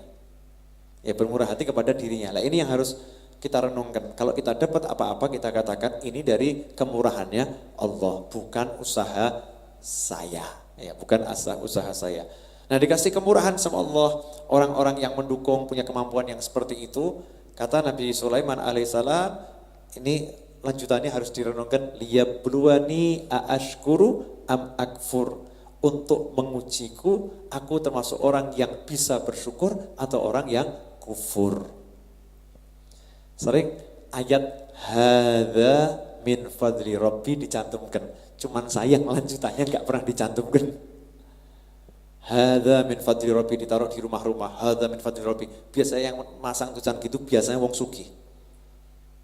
Ya, bermurah hati kepada dirinya. Nah, ini yang harus kita renungkan. Kalau kita dapat apa-apa kita katakan ini dari kemurahannya Allah, bukan usaha saya. Ya, bukan usaha saya. Nah, dikasih kemurahan sama Allah, orang-orang yang mendukung punya kemampuan yang seperti itu, kata Nabi Sulaiman alaihissalam, ini lanjutannya harus direnungkan, liyabluwani aashkuru am akfur, untuk mengujiku aku termasuk orang yang bisa bersyukur atau orang yang kufur. Sering ayat hadza min fadli rabbi dicantumkan, cuman sayang lanjutannya nggak pernah dicantumkan. Hadza min fadli rabbi ditaruh di rumah-rumah, hadza min fadli rabbi. Biasanya yang masang tulisan gitu biasanya wong sugih.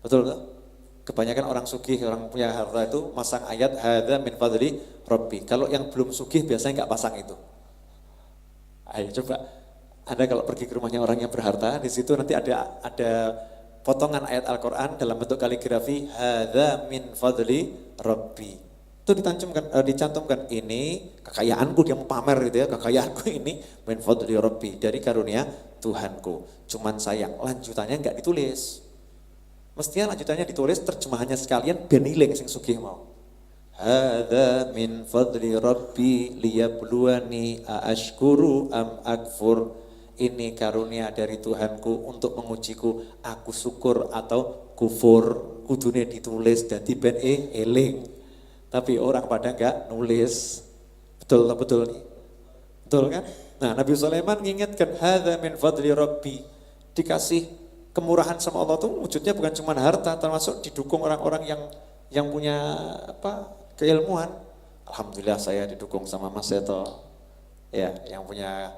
Betul tak? Kebanyakan orang sugih, orang punya harta itu masang ayat hadza min fadli rabbi. Kalau yang belum sugih biasanya nggak pasang itu. Ayo coba Anda kalau pergi ke rumahnya orang yang berharta, di situ nanti ada potongan ayat Al-Qur'an dalam bentuk kaligrafi hadza min fadli rabbi. Itu dicantumkan ini kekayaanku, dia mau pamer gitu ya, kekayaanku ini min fadli rabbi, dari karunia Tuhanku. Cuman sayang lanjutannya enggak ditulis. Mestinya lanjutannya ditulis, terjemahannya sekalian ben iling sing sugih mau. Hadza min fadli rabbi liyabluwani aashkuru am akfur. Ini karunia dari Tuhanku untuk mengujiku aku syukur atau kufur. Kudune ditulis dadi ben eling. Tapi orang pada enggak nulis. Betul nih. Betul kan? Nah, Nabi Sulaiman mengingatkan hadza min fadli rabbi. Dikasih kemurahan sama Allah tuh wujudnya bukan cuma harta, termasuk didukung orang-orang yang punya keilmuan. Alhamdulillah saya didukung sama Mas Seto. Ya, yang punya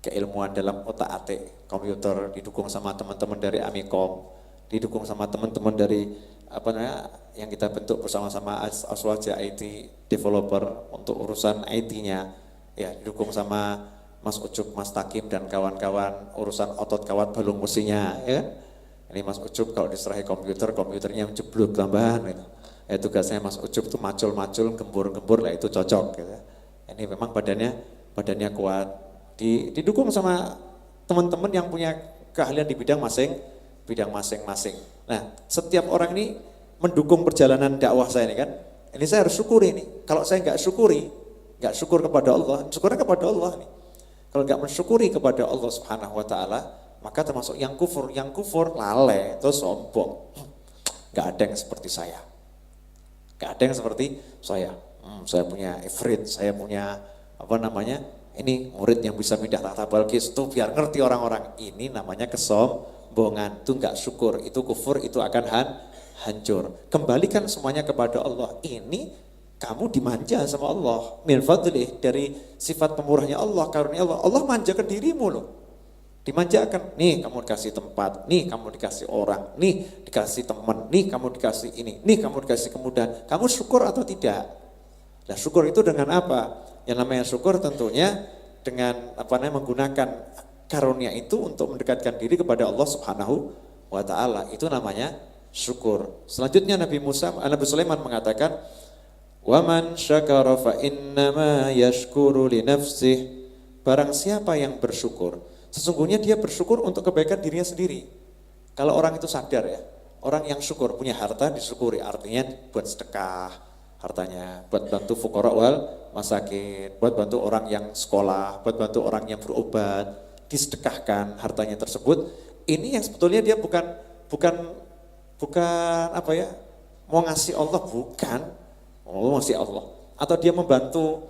keilmuan dalam otak-atik komputer, didukung sama teman-teman dari Amikom, didukung sama teman-teman dari yang kita bentuk bersama-sama Aswaja IT developer untuk urusan IT-nya, ya didukung sama Mas Ucup, Mas Takim dan kawan-kawan urusan otot kawat balung besinya, ya. Ini Mas Ucup kalau diserahi komputernya menjeblok tambahan gitu. Ya tugasnya Mas Ucup tuh macul-macul, gembur-gembur lah, itu cocok gitu. Ini memang badannya kuat. Didukung sama teman-teman yang punya keahlian di bidang masing-masing. Nah, setiap orang ini mendukung perjalanan dakwah saya ini kan. Ini saya harus syukuri ini. Kalau saya nggak syukur kepada Allah, syukurnya kepada Allah nih. Kalau nggak mensyukuri kepada Allah Subhanahu wa Ta'ala, maka termasuk yang kufur lalai, terus sombong. Nggak ada yang seperti saya. Nggak ada yang seperti saya. Saya punya ifrit, saya punya ini murid yang bisa pindah tahta Balkis, itu biar ngerti orang-orang. Ini namanya kesombongan, itu enggak syukur, itu kufur, itu akan hancur. Kembalikan semuanya kepada Allah. Ini kamu dimanja sama Allah. Min fadlih, dari sifat pemurahnya Allah, karunia Allah. Allah manjakan dirimu loh. Dimanjakan, nih kamu dikasih tempat, nih kamu dikasih orang, nih dikasih teman, nih kamu dikasih ini, nih kamu dikasih kemudahan. Kamu syukur atau tidak? Nah, syukur itu dengan apa? Yang namanya syukur tentunya dengan menggunakan karunia itu untuk mendekatkan diri kepada Allah Subhanahu wa Ta'ala. Itu namanya syukur. Selanjutnya Nabi Sulaiman mengatakan, Wa man syakara fa innama yashkuru li nafsih. Barang siapa yang bersyukur, sesungguhnya dia bersyukur untuk kebaikan dirinya sendiri. Kalau orang itu sadar ya, orang yang syukur punya harta disyukuri, artinya buat sedekah hartanya, buat bantu fuqara wal masakin, buat bantu orang yang sekolah, buat bantu orang yang berobat, disedekahkan hartanya tersebut. Ini yang sebetulnya dia bukan apa ya, mau ngasih Allah, bukan, mau ngasih Allah, atau dia membantu,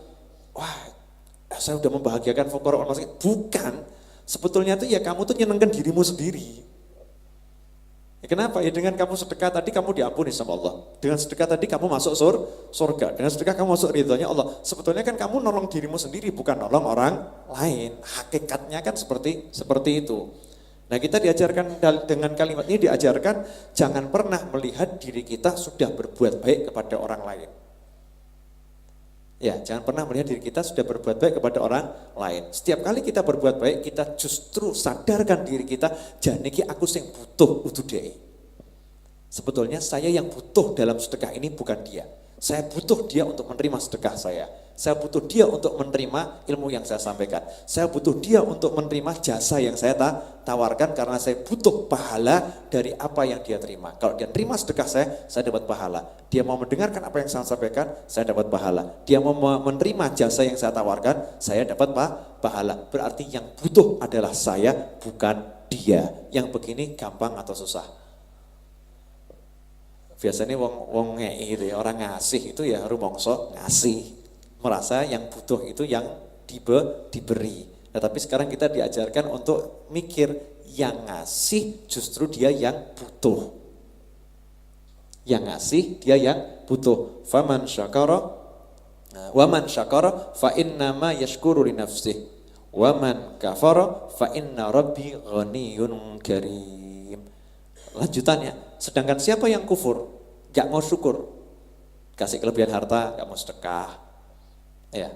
wah saya udah membahagiakan fuqara wal masakin, bukan. Sebetulnya itu ya kamu tuh nyenengkan dirimu sendiri. Ya, kenapa? Ya dengan kamu sedekah tadi kamu diampuni sama Allah. Dengan sedekah tadi kamu masuk surga. Dengan sedekah kamu masuk ridhonya Allah. Sebetulnya kan kamu nolong dirimu sendiri, bukan nolong orang lain. Hakikatnya kan seperti itu. Nah, kita diajarkan dengan kalimat ini, diajarkan jangan pernah melihat diri kita sudah berbuat baik kepada orang lain. Ya, jangan pernah melihat diri kita sudah berbuat baik kepada orang lain. Setiap kali kita berbuat baik, kita justru sadarkan diri kita, janiki aku sing butuh utuh dhewe. Sebetulnya saya yang butuh dalam sedekah ini bukan dia. Saya butuh dia untuk menerima sedekah saya. Saya butuh dia untuk menerima ilmu yang saya sampaikan. Saya butuh dia untuk menerima jasa yang saya tawarkan karena saya butuh pahala dari apa yang dia terima. Kalau dia terima sedekah saya dapat pahala. Dia mau mendengarkan apa yang saya sampaikan, saya dapat pahala. Dia mau menerima jasa yang saya tawarkan, saya dapat pahala. Berarti yang butuh adalah saya, bukan dia. Yang begini gampang atau susah? Biasanya wong ngei itu ya, orang ngasih itu ya rumongso ngasih. Merasa yang butuh itu yang diberi. Nah, tapi sekarang kita diajarkan untuk mikir yang ngasih justru dia yang butuh. Yang ngasih dia yang butuh. Faman syakara wa man syakara fa innama yashkuru li nafsihi wa man kafara fa inna rabbi ghaniyyun karim. Lanjutannya, sedangkan siapa yang kufur, gak mau syukur, kasih kelebihan harta, gak mau sedekah, ya,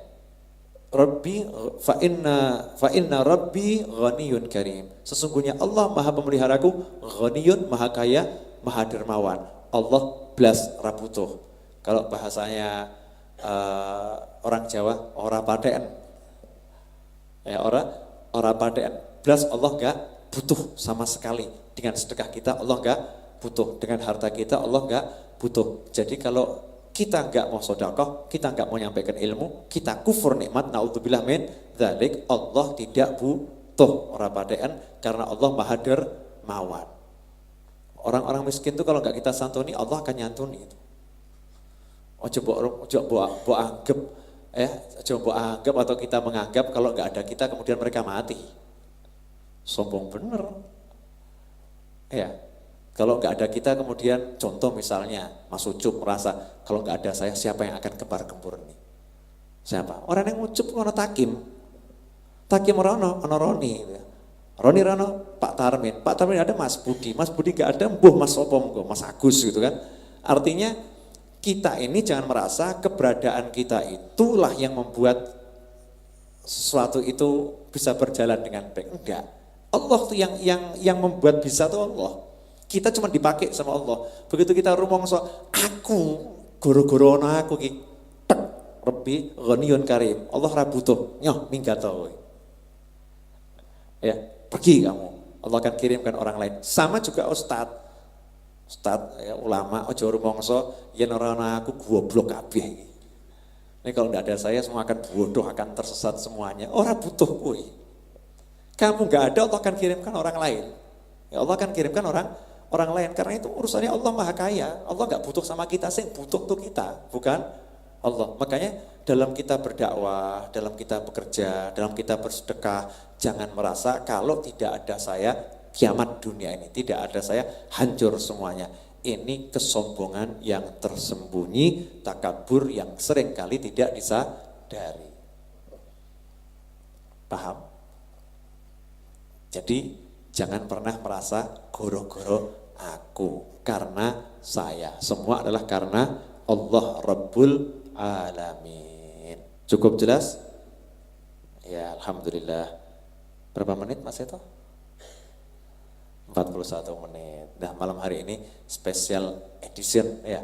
Rabbi fa inna rabbi ghaniyun karim. Sesungguhnya Allah Maha Pemeliharaku, ghaniyun, Maha Kaya, Maha Dermawan. Allah blas rabutuh. Kalau bahasanya orang Jawa, ora paten. Ya, ora paten. Blas Allah gak butuh sama sekali. Dengan sedekah kita Allah enggak butuh, dengan harta kita Allah enggak butuh. Jadi kalau kita enggak mau sedekah, kita enggak mau nyampaikan ilmu, kita kufur nikmat, naudzubillah min dzalik, Allah tidak butuh ora padean karena Allah Maha Dermawan. Orang-orang miskin itu kalau enggak kita santuni, Allah akan nyantuni itu. Ojo mbok anggap anggap atau kita menganggap kalau enggak ada kita kemudian mereka mati. Sombong bener. Ya, kalau nggak ada kita kemudian contoh misalnya Mas Ucup merasa kalau nggak ada saya siapa yang akan kembar-gembur nih? Siapa? Orang yang Ucup ono Takim ono Roni, Roni Rano Pak Tarmin ada Mas Budi nggak ada mbuh Mas Opom, Mas Agus gitu kan? Artinya kita ini jangan merasa keberadaan kita itulah yang membuat sesuatu itu bisa berjalan dengan baik. Enggak. Allah tuh yang membuat bisa tuh Allah. Kita cuma dipakai sama Allah. Begitu kita rumongso, aku goro-goro ana aku ki tek Rabbi ghaniyun karim. Allah ra butuh. Nyoh minggat kowe. Ya, pergi kamu. Allah akan kirimkan orang lain. Sama juga ustaz ya, ulama ojo rumongso yen ora ana aku goblok kabeh iki. Ini kalau enggak ada saya semua akan bodoh, akan tersesat semuanya. Ora butuh kowe. Kamu nggak ada, Allah akan kirimkan orang lain. Ya, Allah akan kirimkan orang lain karena itu urusannya Allah Maha Kaya. Allah nggak butuh sama kita, sing butuh tuh kita, bukan Allah. Makanya dalam kita berdakwah, dalam kita bekerja, dalam kita bersedekah, jangan merasa kalau tidak ada saya kiamat dunia ini, tidak ada saya hancur semuanya. Ini kesombongan yang tersembunyi, takabur yang seringkali tidak disadari. Paham? Jadi jangan pernah merasa goro-goro aku karena saya. Semua adalah karena Allah Rabbul Alamin. Cukup jelas? Ya Alhamdulillah. Berapa menit Mas Eto? 41 menit. Nah malam hari ini special edition ya.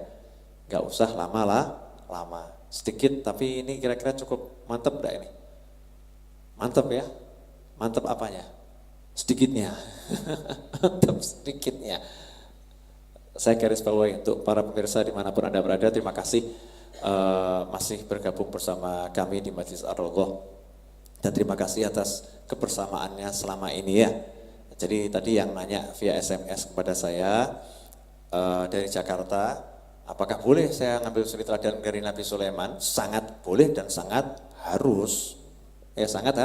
Gak usah lama. Sedikit tapi ini kira-kira cukup mantep enggak ini? Mantep ya? Mantep apanya? Sedikitnya. Mantep sedikitnya. Saya garis bawahi untuk para pemirsa dimanapun Anda berada, terima kasih masih bergabung bersama kami di Majelis Ar-Raudhah. Dan terima kasih atas kebersamaannya selama ini ya. Jadi tadi yang nanya via SMS kepada saya dari Jakarta, apakah boleh saya ngambil suri teladan dari Nabi Sulaiman? Sangat boleh dan sangat harus. Ya sangat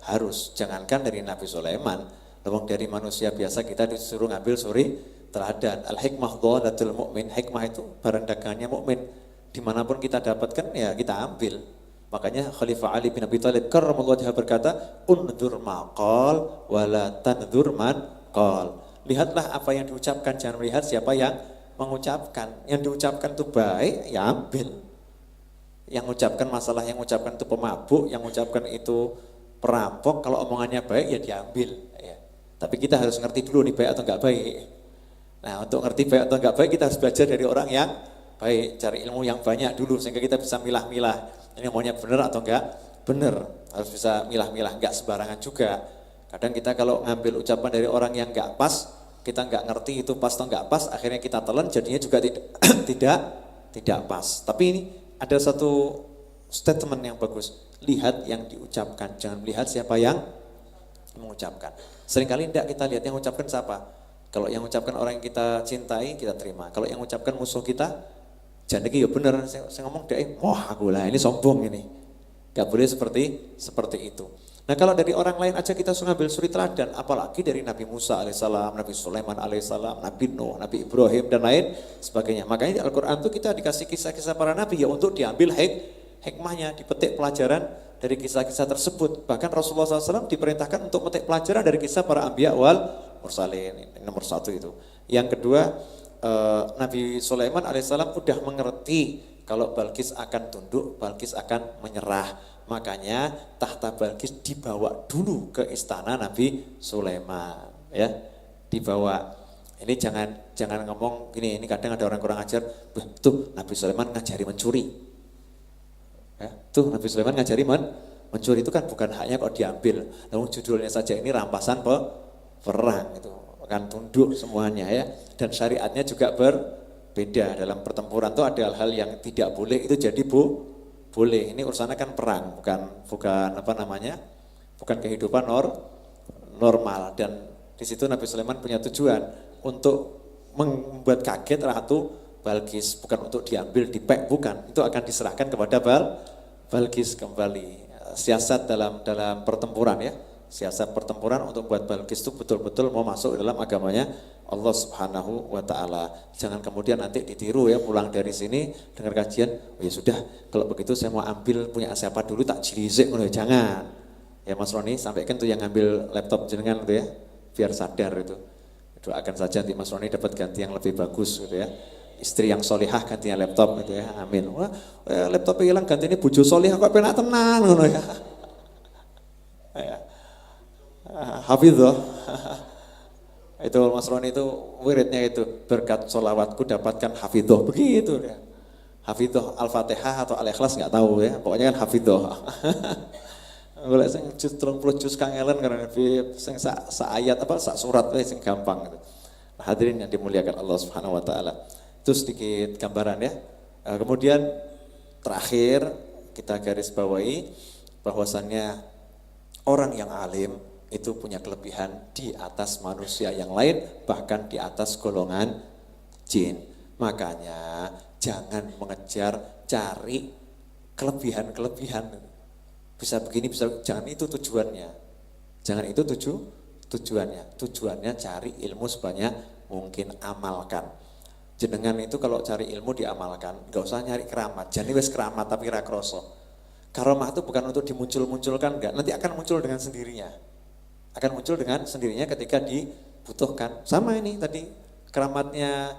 harus. Jangankan dari Nabi Sulaiman, namun dari manusia biasa kita disuruh ngambil suri teladan. Al-hikmah dhalatul mu'min. Hikmah itu barang dagangannya mukmin. Dimanapun kita dapatkan ya kita ambil. Makanya Khalifah Ali bin Abi Thalib karramallahu wajhahu berkata, "Undzur maqal wala tandzur man qal." Lihatlah apa yang diucapkan, jangan melihat siapa yang mengucapkan. Yang diucapkan itu baik, ya ambil. Yang mengucapkan masalah, yang mengucapkan itu pemabuk, yang mengucapkan itu perampok, kalau omongannya baik ya diambil. Ya. Tapi kita harus ngerti dulu nih baik atau enggak baik. Nah untuk ngerti baik atau enggak baik kita harus belajar dari orang yang baik, cari ilmu yang banyak dulu sehingga kita bisa milah-milah. Ini maunya benar atau enggak benar, harus bisa milah-milah, enggak sembarangan juga. Kadang kita kalau ngambil ucapan dari orang yang enggak pas, kita enggak ngerti itu pas atau enggak pas, akhirnya kita telan jadinya juga tidak pas. Tapi ini ada satu statement yang bagus, lihat yang diucapkan, jangan melihat siapa yang mengucapkan. Seringkali tidak kita lihat yang mengucapkan siapa. Kalau yang mengucapkan orang yang kita cintai, kita terima. Kalau yang mengucapkan musuh kita, jangan lagi ya bener, saya ngomong deh, wah aku lah ini sombong ini. Gak boleh seperti itu. Nah kalau dari orang lain aja kita suruh ngambil suri teladan, apalagi dari Nabi Musa alaihissalam, Nabi Sulaiman alaihissalam, Nabi Nuh, Nabi Ibrahim dan lain sebagainya. Makanya di Al-Quran itu kita dikasih kisah-kisah para Nabi ya untuk diambil hikmahnya, dipetik pelajaran dari kisah-kisah tersebut. Bahkan Rasulullah SAW diperintahkan untuk memetik pelajaran dari kisah para Anbiya wal Mursalin, nomor 1 itu. Yang kedua, Nabi Sulaiman alaihissalam udah mengerti kalau Balkis akan tunduk, Balkis akan menyerah. Makanya tahta Balkis dibawa dulu ke istana Nabi Sulaiman, ya dibawa. Ini jangan ngomong ini kadang ada orang kurang ajar. Tuh Nabi Sulaiman ngajari mencuri. Ya, tuh Nabi Sulaiman ngajari mencuri itu kan bukan haknya kok diambil. Namun judulnya saja ini rampasan perang itu akan tunduk semuanya ya. Dan syariatnya juga berbeda dalam pertempuran itu ada hal-hal yang tidak boleh itu jadi boleh. Ini urusannya kan perang, bukan apa namanya, bukan kehidupan normal. Dan di situ Nabi Sulaiman punya tujuan untuk membuat kaget Ratu Balkis, bukan untuk diambil, dipek, bukan. Itu akan diserahkan kepada Balkis kembali. Siasat dalam pertempuran ya, siasat pertempuran untuk buat Balkis itu betul-betul mau masuk dalam agamanya Allah Subhanahu wa Ta'ala. Jangan kemudian nanti ditiru ya, pulang dari sini dengar kajian, oh ya sudah kalau begitu saya mau ambil punya siapa dulu tak jilizik, jangan. Ya Mas Roni sampaikan tuh yang ngambil laptop jenengan gitu ya, biar sadar itu. Doakan saja nanti Mas Roni dapat ganti yang lebih bagus gitu ya. Istri yang solihah gantinya laptop gitu ya, amin. Wah laptopnya hilang ganti ini bojo solihah kok penak tenang gitu ya. Hafidhah. Itu Mas Roni itu wiridnya itu berkat sholawatku dapatkan hafidhah begitu ya. Hafidhah Al-Fatihah atau Al-Ikhlas nggak tahu ya, pokoknya kan hafidhah. Golek sing juz 30 juz kangelan karena sing sak ayat apa sak surat wae sing gampang gitu. Nah, hadirin yang dimuliakan Allah Subhanahu wa Ta'ala. Itu sedikit gambaran ya. Kemudian terakhir kita garis bawahi bahwasannya orang yang alim itu punya kelebihan di atas manusia yang lain, bahkan di atas golongan jin. Makanya jangan mengejar, cari kelebihan-kelebihan. Bisa begini, bisa jangan itu tujuannya. Jangan itu tujuannya. Tujuannya cari ilmu sebanyak mungkin, amalkan. Jenengan itu kalau cari ilmu diamalkan, gak usah nyari keramat. Jadi wes keramat tapi ra kroso. Karamah itu bukan untuk dimuncul-munculkan, enggak. Nanti akan muncul dengan sendirinya. Akan muncul dengan sendirinya ketika dibutuhkan. Sama ini tadi keramatnya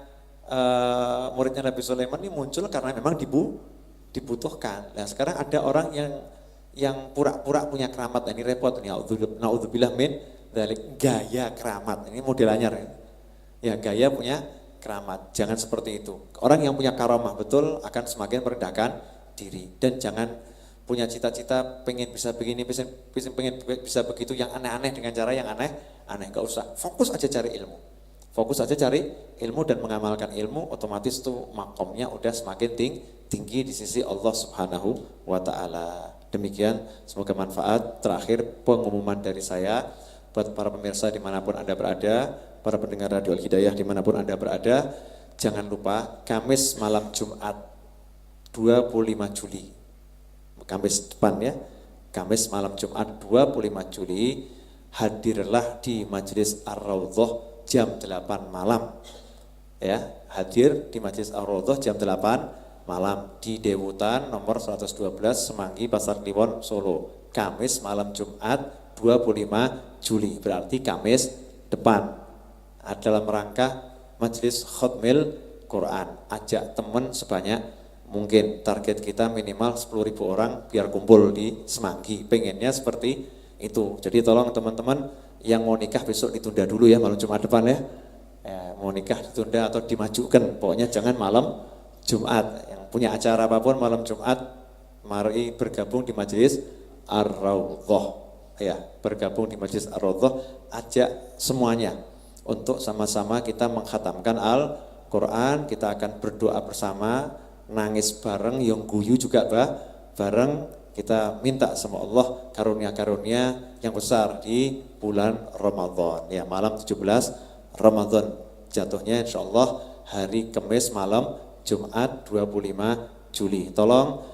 muridnya Nabi Sulaiman ini muncul karena memang dibutuhkan. Nah sekarang ada orang yang pura-pura punya keramat. Nah, ini repot ini. Naudzubillah min dzalik, gaya keramat. Ini model anyar. Ya gaya punya keramat. Jangan seperti itu. Orang yang punya karamah betul akan semakin merendahkan diri. Dan jangan punya cita-cita pengen bisa begini, pengen bisa begitu yang aneh-aneh dengan cara yang aneh-aneh. Gak usah, fokus aja cari ilmu. Fokus aja cari ilmu dan mengamalkan ilmu, otomatis tuh makomnya udah semakin tinggi di sisi Allah Subhanahu wa Ta'ala. Demikian, semoga manfaat. Terakhir pengumuman dari saya buat para pemirsa dimanapun Anda berada, para pendengar Radio Al Hidayah dimanapun Anda berada, jangan lupa Kamis malam Jumat 25 Juli, Kamis depan ya, Kamis malam Jumat 25 Juli, hadirlah di Majelis Ar-Raudhah jam 8 malam. Ya, hadir di Majelis Ar-Raudhah jam 8 malam di Dewutan nomor 112 Semanggi Pasar Kliwon Solo. Kamis malam Jumat 25 Juli, berarti Kamis depan. Dalam rangka Majelis Khatmil Quran. Ajak teman sebanyak mungkin, target kita minimal 10.000 orang biar kumpul di Semanggi. Pengennya seperti itu. Jadi tolong teman-teman yang mau nikah besok ditunda dulu ya, malam Jumat depan ya. Mau nikah ditunda atau dimajukan, pokoknya jangan malam Jumat. Yang punya acara apapun malam Jumat, mari bergabung di Majelis Ar-Raudhah. Ya, bergabung di Majelis Ar-Raudhah, ajak semuanya untuk sama-sama kita mengkhatamkan Al-Quran. Kita akan berdoa bersama, nangis bareng, yang guyu juga bareng. Kita minta sama Allah karunia-karunia yang besar di bulan Ramadan. Ya, malam 17 Ramadan jatuhnya insya Allah hari Kamis malam Jumat 25 Juli. Tolong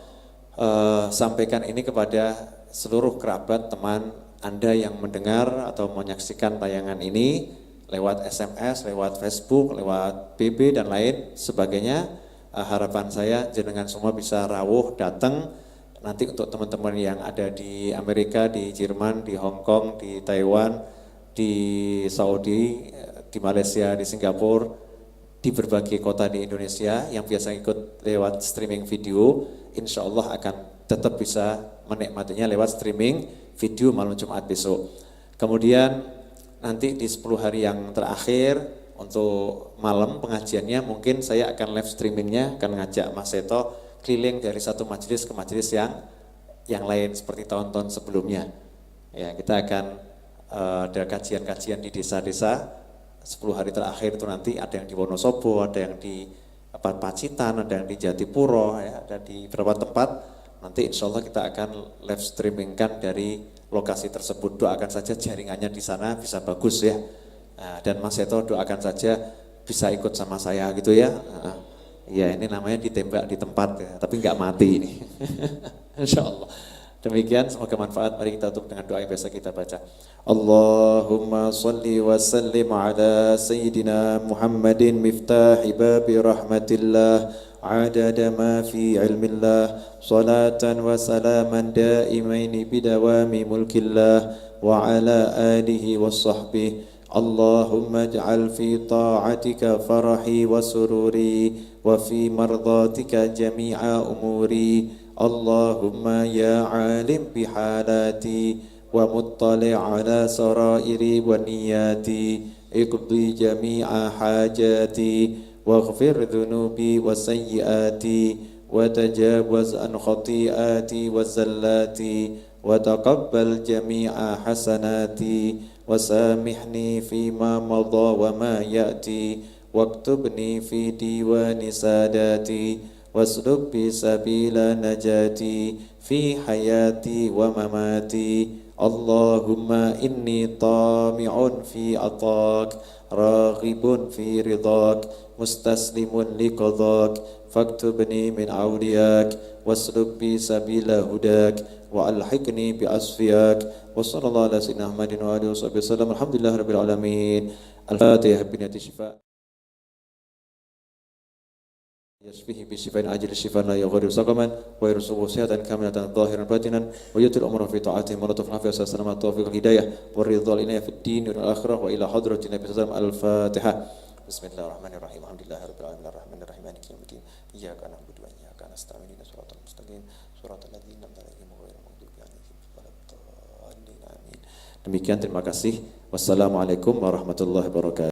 sampaikan ini kepada seluruh kerabat teman Anda yang mendengar atau menyaksikan tayangan ini lewat SMS, lewat Facebook, lewat BB dan lain sebagainya. Harapan saya jenengan semua bisa rawuh datang. Nanti untuk teman-teman yang ada di Amerika, di Jerman, di Hong Kong, di Taiwan, di Saudi, di Malaysia, di Singapura, di berbagai kota di Indonesia yang biasa ikut lewat streaming video, insya Allah akan tetap bisa menikmatinya lewat streaming video malam Jumat besok. Kemudian nanti di 10 hari yang terakhir untuk malam pengajiannya mungkin saya akan live streamingnya, akan ngajak Mas Seto keliling dari satu majelis ke majelis yang lain seperti tahun-tahun sebelumnya. Ya, kita akan ada kajian-kajian di desa-desa 10 hari terakhir itu nanti ada yang di Wonosobo, ada yang di Pacitan, ada yang di Jatipuro, ya, ada di beberapa tempat. Nanti insya Allah kita akan live streamingkan dari lokasi tersebut. Doakan saja jaringannya di sana bisa bagus ya. Nah, dan Mas Seto doakan saja bisa ikut sama saya gitu ya. Ya, ini namanya ditembak di tempat ya, tapi nggak mati ini. Insya Allah. Demikian, semoga manfaat. Mari kita tutup dengan doa yang biasa kita baca. Allahumma salli wa sallim ala Sayyidina Muhammadin miftahi babi rahmatillah adada ma fi ilmillah salatan wa salaman daimaini bidawami mulkillah wa ala alihi wa sahbihi. Allahumma ij'al fi ta'atika farahi wa sururi wa fi mardatika jami'a umuri. Allahumma ya alim bihalati wa muttali' ala sarairi wa niyati iqdi jami'a hajati waghfir dhunubi wa sayyiati wa tajawaz an khati'ati wa zallati wa taqabbal jami'a hasanati وسامحني فيما مضى وما يأتي واكتبني في ديوان ساداتي واسلك بي سبيل نجاتي في حياتي ومماتي. اللهم إني طامع في عطاك راغب في رضاك مستسلم لقضاك فاكتبني من أولياك واسلك بي سبيل هداك وألحقني بأصفياك. وصلى الله على سيدنا محمد وآله وصحبه وسلم. الحمد لله رب العالمين. الفاتحة بنية الشفاء يشفيه بشفاء عاجل الشفاء لا يغادر سقما ويرزقه صحة كاملة ظاهرا باطنا ويؤتي الأمر في طاعته مرة العافية والسلامة والتوفيق والهداية والرضا والعناية في الدين والآخرة وإلى حضرة النبي صلى الله عليه وسلم. الفاتحة. بسم الله الرحمن الرحيم. الحمد لله رب العالمين الرحمن الرحيم مالك يوم الدين إياك نعبد وإياك نستعين اهدنا الصراط المستقيم صراط الذين أنعمت عليهم غير المغضوب عليهم ولا الضالين. Amin. Demikian, terima kasih. Wassalamualaikum warahmatullahi wabarakatuh.